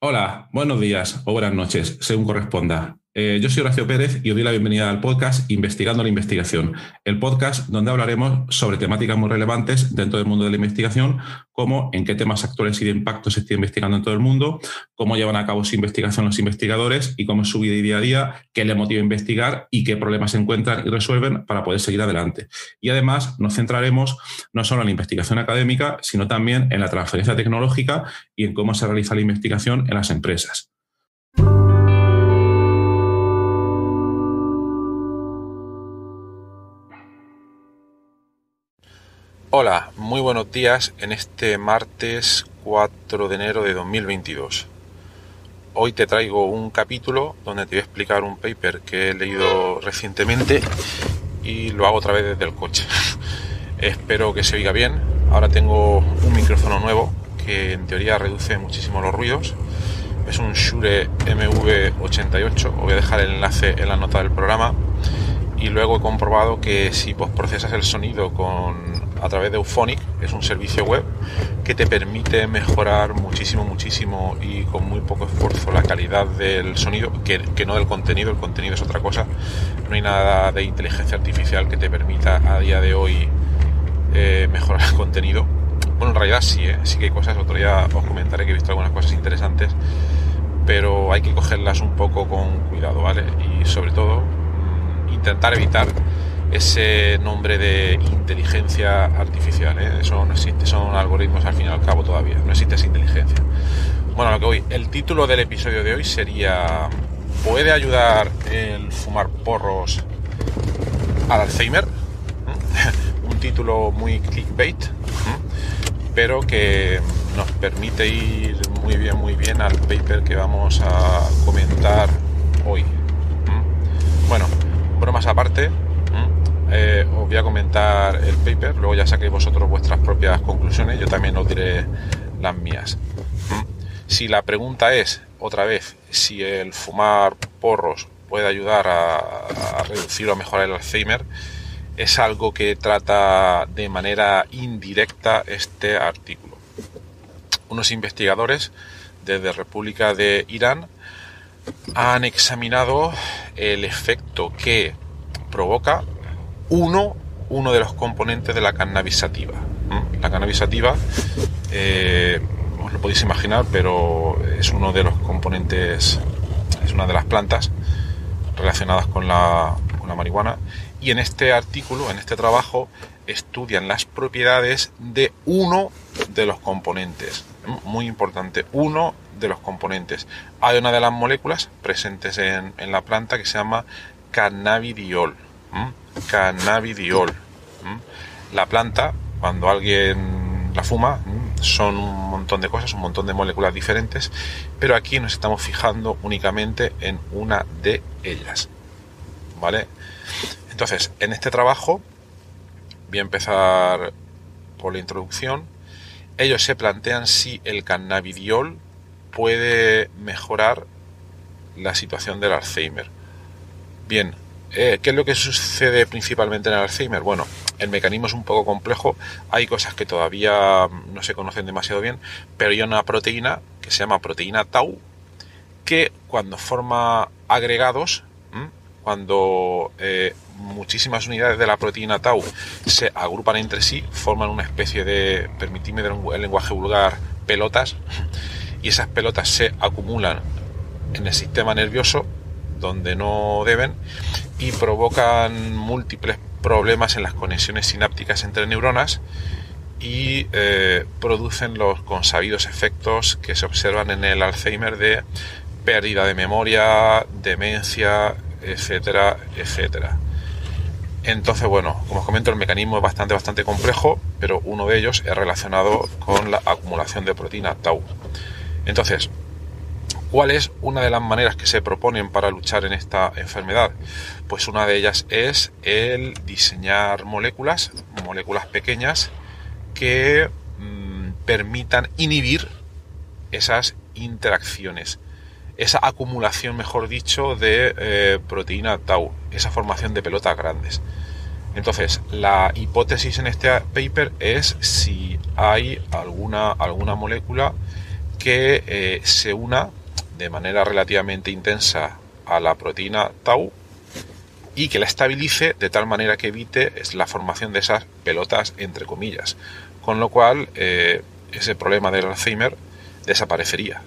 Hola, buenos días o buenas noches, según corresponda. Yo soy Horacio Pérez y os doy la bienvenida al podcast Investigando la Investigación, el podcast donde hablaremos sobre temáticas muy relevantes dentro del mundo de la investigación, como en qué temas actuales y de impacto se está investigando en todo el mundo, cómo llevan a cabo su investigación los investigadores y cómo es su vida y día a día, qué les motiva a investigar y qué problemas se encuentran y resuelven para poder seguir adelante. Y además nos centraremos no solo en la investigación académica, sino también en la transferencia tecnológica y en cómo se realiza la investigación en las empresas. Hola, muy buenos días en este martes 4 de enero de 2022. Hoy te traigo un capítulo donde te voy a explicar un paper que he leído recientemente y lo hago otra vez desde el coche. Espero que se oiga bien. Ahora tengo un micrófono nuevo que en teoría reduce muchísimo los ruidos. Es un Shure MV88. Os voy a dejar el enlace en la nota del programa. Y luego he comprobado que si procesas el sonido a través de Euphonic, es un servicio web que te permite mejorar muchísimo y con muy poco esfuerzo la calidad del sonido, que no del contenido. El contenido es otra cosa. No hay nada de inteligencia artificial que te permita a día de hoy mejorar el contenido. Bueno, en realidad sí que hay cosas. Otro día os comentaré que he visto algunas cosas interesantes, pero hay que cogerlas un poco con cuidado, ¿vale? Y sobre todo intentar evitar ese nombre de inteligencia artificial, ¿eh? Eso no existe, son algoritmos al fin y al cabo todavía, no existe esa inteligencia. Bueno, a lo que voy, el título del episodio de hoy sería ¿puede ayudar el fumar porros al Alzheimer? Un título muy clickbait, pero que nos permite ir muy bien al paper que vamos a comentar hoy. Bueno, bromas aparte, os voy a comentar el paper, luego ya saquéis vosotros vuestras propias conclusiones, yo también os diré las mías. Si la pregunta es, otra vez, si el fumar porros puede ayudar a reducir o mejorar el Alzheimer, es algo que trata de manera indirecta este artículo. Unos investigadores desde República de Irán han examinado el efecto que provoca uno de los componentes de la cannabis sativa. La cannabis sativa, os lo podéis imaginar, pero es uno de los componentes, es una de las plantas relacionadas con la marihuana. Y en este artículo, en este trabajo, estudian las propiedades de uno de los componentes. Muy importante, uno de los componentes. Hay una de las moléculas presentes en la planta que se llama cannabidiol. Cannabidiol. La planta, cuando alguien la fuma, son un montón de cosas, un montón de moléculas diferentes, pero aquí nos estamos fijando únicamente en una de ellas, ¿vale? Entonces, en este trabajo, voy a empezar por la introducción. Ellos se plantean si el cannabidiol puede mejorar la situación del Alzheimer. Bien, ¿qué es lo que sucede principalmente en el Alzheimer? Bueno, el mecanismo es un poco complejo, hay cosas que todavía no se conocen demasiado bien, pero hay una proteína que se llama proteína tau, que cuando forma agregados, cuando muchísimas unidades de la proteína tau se agrupan entre sí, forman una especie de, permitidme el lenguaje vulgar, pelotas, y esas pelotas se acumulan en el sistema nervioso donde no deben y provocan múltiples problemas en las conexiones sinápticas entre neuronas y producen los consabidos efectos que se observan en el Alzheimer de pérdida de memoria, demencia, etcétera. Entonces, bueno, como os comento, el mecanismo es bastante complejo, pero uno de ellos es relacionado con la acumulación de proteína tau. Entonces, ¿cuál es una de las maneras que se proponen para luchar en esta enfermedad? Pues una de ellas es el diseñar moléculas pequeñas que permitan inhibir esas interacciones, esa acumulación, mejor dicho, de proteína tau, esa formación de pelotas grandes. Entonces, la hipótesis en este paper es si hay alguna molécula que se una de manera relativamente intensa a la proteína tau y que la estabilice de tal manera que evite la formación de esas pelotas entre comillas, con lo cual ese problema del Alzheimer desaparecería.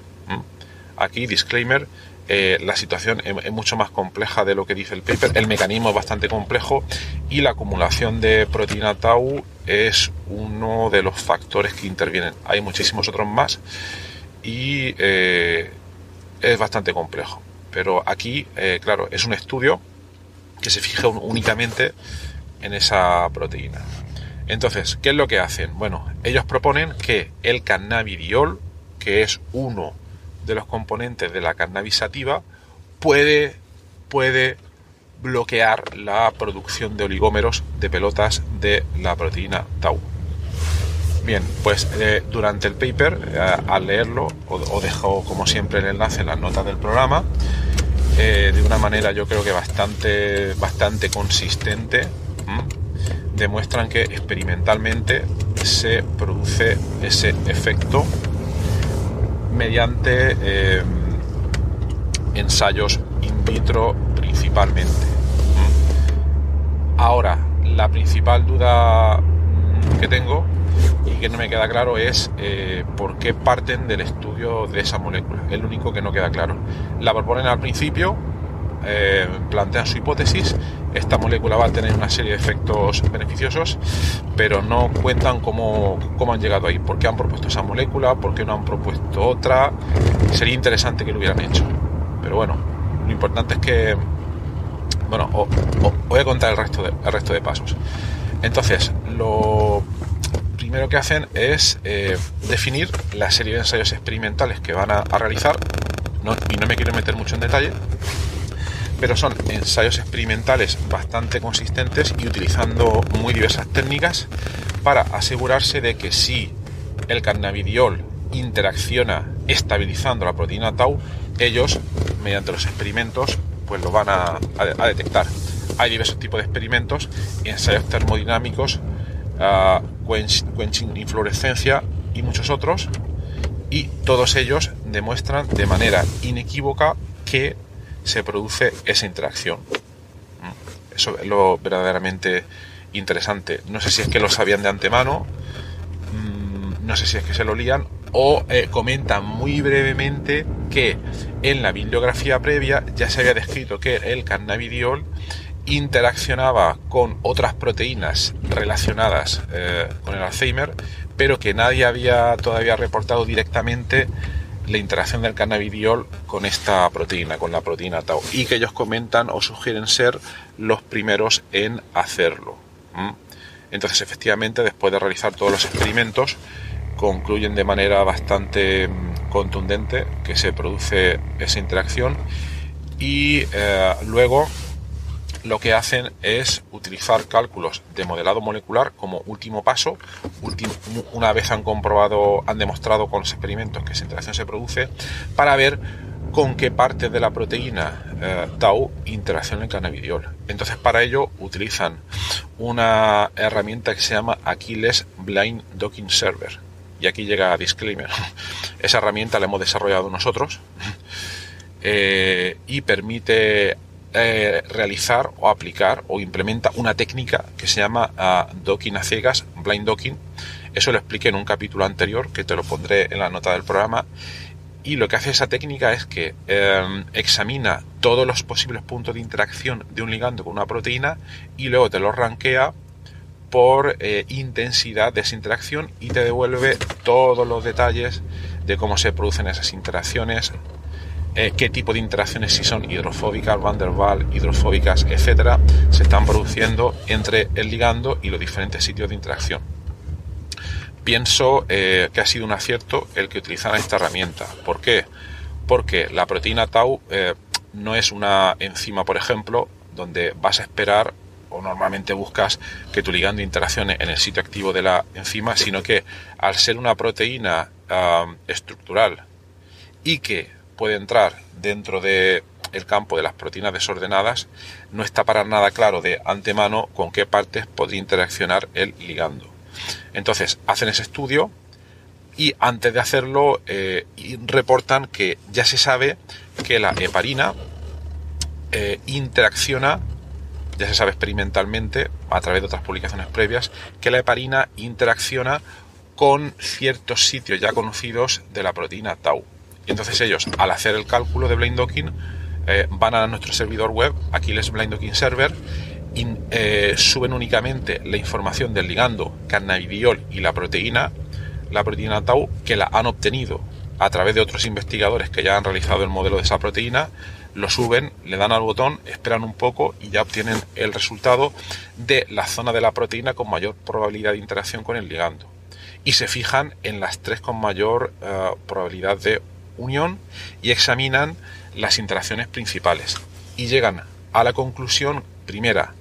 Aquí, disclaimer, la situación es mucho más compleja de lo que dice el paper, el mecanismo es bastante complejo y la acumulación de proteína tau es uno de los factores que intervienen. Hay muchísimos otros más y es bastante complejo, pero aquí, claro, es un estudio que se fija únicamente en esa proteína. Entonces, ¿qué es lo que hacen? Bueno, ellos proponen que el cannabidiol, que es uno de los componentes de la cannabis sativa, puede bloquear la producción de oligómeros de pelotas de la proteína tau. Bien, pues durante el paper, al leerlo, os dejo como siempre el enlace en las notas del programa, de una manera yo creo que bastante consistente, demuestran que experimentalmente se produce ese efecto mediante ensayos in vitro principalmente. Ahora, la principal duda que tengo y que no me queda claro es por qué parten del estudio de esa molécula. Es lo único que no queda claro. La proponen al principio, plantean su hipótesis, esta molécula va a tener una serie de efectos beneficiosos, pero no cuentan cómo han llegado ahí, por qué han propuesto esa molécula, por qué no han propuesto otra. Sería interesante que lo hubieran hecho, pero bueno, lo importante es que, bueno, os voy a contar el resto de pasos. Entonces, lo primero que hacen es definir la serie de ensayos experimentales que van a realizar, y no me quiero meter mucho en detalle, pero son ensayos experimentales bastante consistentes y utilizando muy diversas técnicas para asegurarse de que si el cannabidiol interacciona estabilizando la proteína tau, ellos, mediante los experimentos, pues lo van a detectar. Hay diversos tipos de experimentos, ensayos termodinámicos, quenching inflorescencia y muchos otros, y todos ellos demuestran de manera inequívoca que se produce esa interacción. Eso es lo verdaderamente interesante. No sé si es que lo sabían de antemano, no sé si es que se lo lían, o comentan muy brevemente que en la bibliografía previa ya se había descrito que el cannabidiol interaccionaba con otras proteínas relacionadas con el Alzheimer, pero que nadie había todavía reportado directamente la interacción del cannabidiol con esta proteína, con la proteína tau, y que ellos comentan o sugieren ser los primeros en hacerlo. Entonces, efectivamente, después de realizar todos los experimentos, concluyen de manera bastante contundente que se produce esa interacción y luego lo que hacen es utilizar cálculos de modelado molecular como último paso. Una vez han demostrado con los experimentos que esa interacción se produce, para ver con qué partes de la proteína tau interacciona el cannabidiol. Entonces, para ello utilizan una herramienta que se llama Achilles Blind Docking Server. Y aquí llega disclaimer. Esa herramienta la hemos desarrollado nosotros y permite realizar o aplicar o implementa una técnica que se llama docking a ciegas, blind docking. Eso lo expliqué en un capítulo anterior que te lo pondré en la nota del programa, y lo que hace esa técnica es que examina todos los posibles puntos de interacción de un ligando con una proteína y luego te lo rankea por intensidad de esa interacción y te devuelve todos los detalles de cómo se producen esas interacciones, qué tipo de interacciones, si son hidrofóbicas, Van der Waals, hidrofóbicas, etcétera, se están produciendo entre el ligando y los diferentes sitios de interacción. Pienso que ha sido un acierto el que utilizaran esta herramienta. ¿Por qué? Porque la proteína tau no es una enzima, por ejemplo, donde vas a esperar o normalmente buscas que tu ligando interaccione en el sitio activo de la enzima, sino que al ser una proteína estructural y que puede entrar dentro del campo de las proteínas desordenadas, no está para nada claro de antemano con qué partes podría interaccionar el ligando. Entonces hacen ese estudio, y antes de hacerlo reportan que ya se sabe que la heparina interacciona, ya se sabe experimentalmente a través de otras publicaciones previas, que la heparina interacciona con ciertos sitios ya conocidos de la proteína tau. Y entonces ellos, al hacer el cálculo de blind docking, van a nuestro servidor web, Aquiles Blind Docking Server, y suben únicamente la información del ligando cannabidiol y la proteína tau, que la han obtenido a través de otros investigadores que ya han realizado el modelo de esa proteína. Lo suben, le dan al botón, esperan un poco y ya obtienen el resultado de la zona de la proteína con mayor probabilidad de interacción con el ligando. Y se fijan en las 3 con mayor probabilidad de unión y examinan las interacciones principales. Y llegan a la conclusión primera: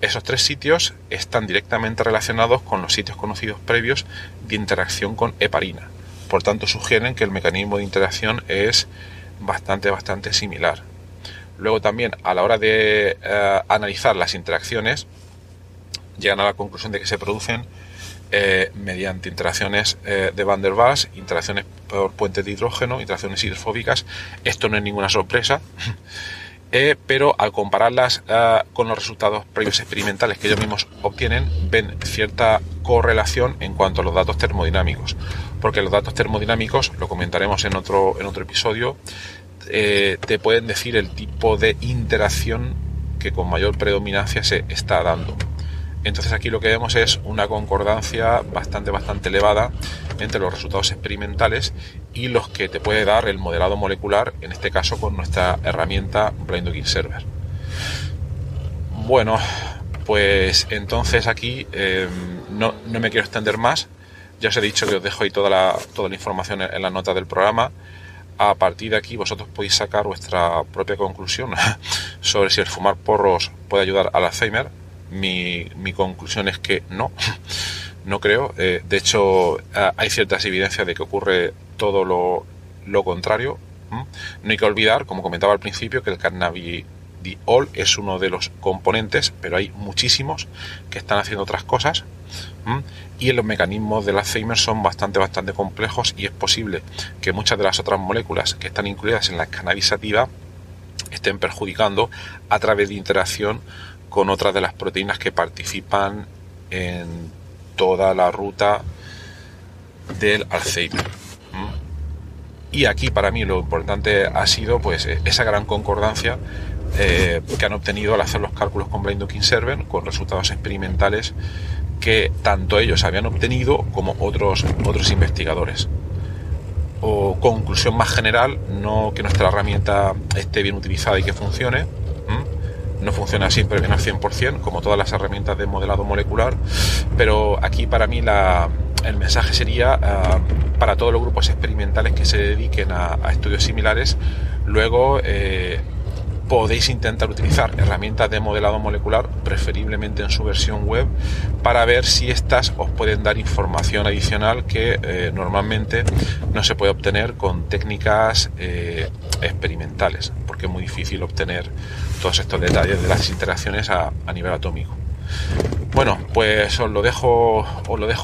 esos 3 sitios están directamente relacionados con los sitios conocidos previos de interacción con heparina. Por tanto, sugieren que el mecanismo de interacción es bastante similar. Luego también, a la hora de analizar las interacciones, llegan a la conclusión de que se producen mediante interacciones de Van der Waals, interacciones por puentes de hidrógeno, interacciones hidrofóbicas. Esto no es ninguna sorpresa, pero al compararlas con los resultados previos experimentales que ellos mismos obtienen, ven cierta correlación en cuanto a los datos termodinámicos, porque los datos termodinámicos, lo comentaremos en otro episodio, te pueden decir el tipo de interacción que con mayor predominancia se está dando. Entonces aquí lo que vemos es una concordancia bastante elevada entre los resultados experimentales y los que te puede dar el modelado molecular, en este caso con nuestra herramienta Blind Docking Server. Bueno, pues entonces aquí no me quiero extender más. Ya os he dicho que os dejo ahí toda la información en la nota del programa. A partir de aquí vosotros podéis sacar vuestra propia conclusión sobre si el fumar porros puede ayudar al Alzheimer. Mi conclusión es que no creo. De hecho, hay ciertas evidencias de que ocurre todo lo contrario. No hay que olvidar, como comentaba al principio, que el cannabidiol es uno de los componentes, pero hay muchísimos que están haciendo otras cosas. Y los mecanismos del Alzheimer son bastante complejos, y es posible que muchas de las otras moléculas que están incluidas en la cannabis sativa estén perjudicando a través de interacción con otras de las proteínas que participan en toda la ruta del Alzheimer. Y aquí para mí lo importante ha sido pues esa gran concordancia que han obtenido al hacer los cálculos con Blind Docking Server, con resultados experimentales que tanto ellos habían obtenido como otros investigadores. O conclusión más general, no que nuestra herramienta esté bien utilizada y que funcione. No funciona siempre bien al 100%, como todas las herramientas de modelado molecular, pero aquí para mí el mensaje sería para todos los grupos experimentales que se dediquen a estudios similares. Luego podéis intentar utilizar herramientas de modelado molecular, preferiblemente en su versión web, para ver si estas os pueden dar información adicional que normalmente no se puede obtener con técnicas experimentales, porque es muy difícil obtener todos estos detalles de las interacciones a nivel atómico. Bueno, pues os lo dejo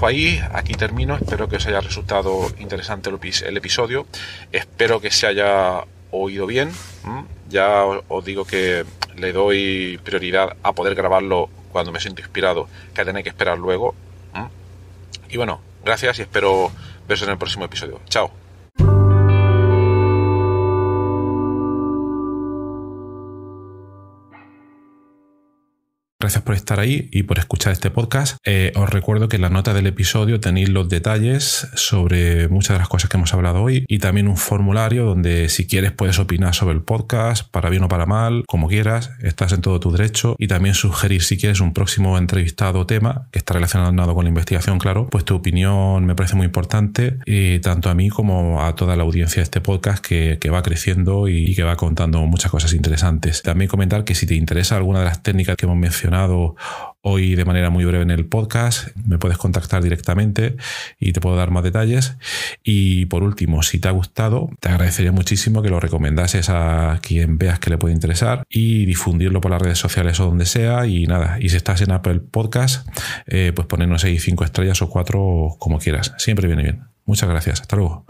ahí. Aquí termino. Espero que os haya resultado interesante el episodio. Espero que se haya oído bien. Ya os digo que le doy prioridad a poder grabarlo cuando me siento inspirado, que a tener que esperar luego. Y bueno, gracias y espero veros en el próximo episodio. Chao. Gracias por estar ahí y por escuchar este podcast. Os recuerdo que en la nota del episodio tenéis los detalles sobre muchas de las cosas que hemos hablado hoy, y también un formulario donde, si quieres, puedes opinar sobre el podcast, para bien o para mal, como quieras. Estás en todo tu derecho. Y también sugerir, si quieres, un próximo entrevistado o tema que está relacionado con la investigación, claro. Pues tu opinión me parece muy importante, tanto a mí como a toda la audiencia de este podcast que va creciendo y que va contando muchas cosas interesantes. También comentar que si te interesa alguna de las técnicas que hemos mencionado hoy de manera muy breve en el podcast, me puedes contactar directamente y te puedo dar más detalles. Y por último, si te ha gustado, te agradecería muchísimo que lo recomendases a quien veas que le puede interesar y difundirlo por las redes sociales o donde sea. Y nada, y si estás en Apple Podcast, pues ponernos ahí 5 estrellas o 4, como quieras, siempre viene bien. Muchas gracias. Hasta luego.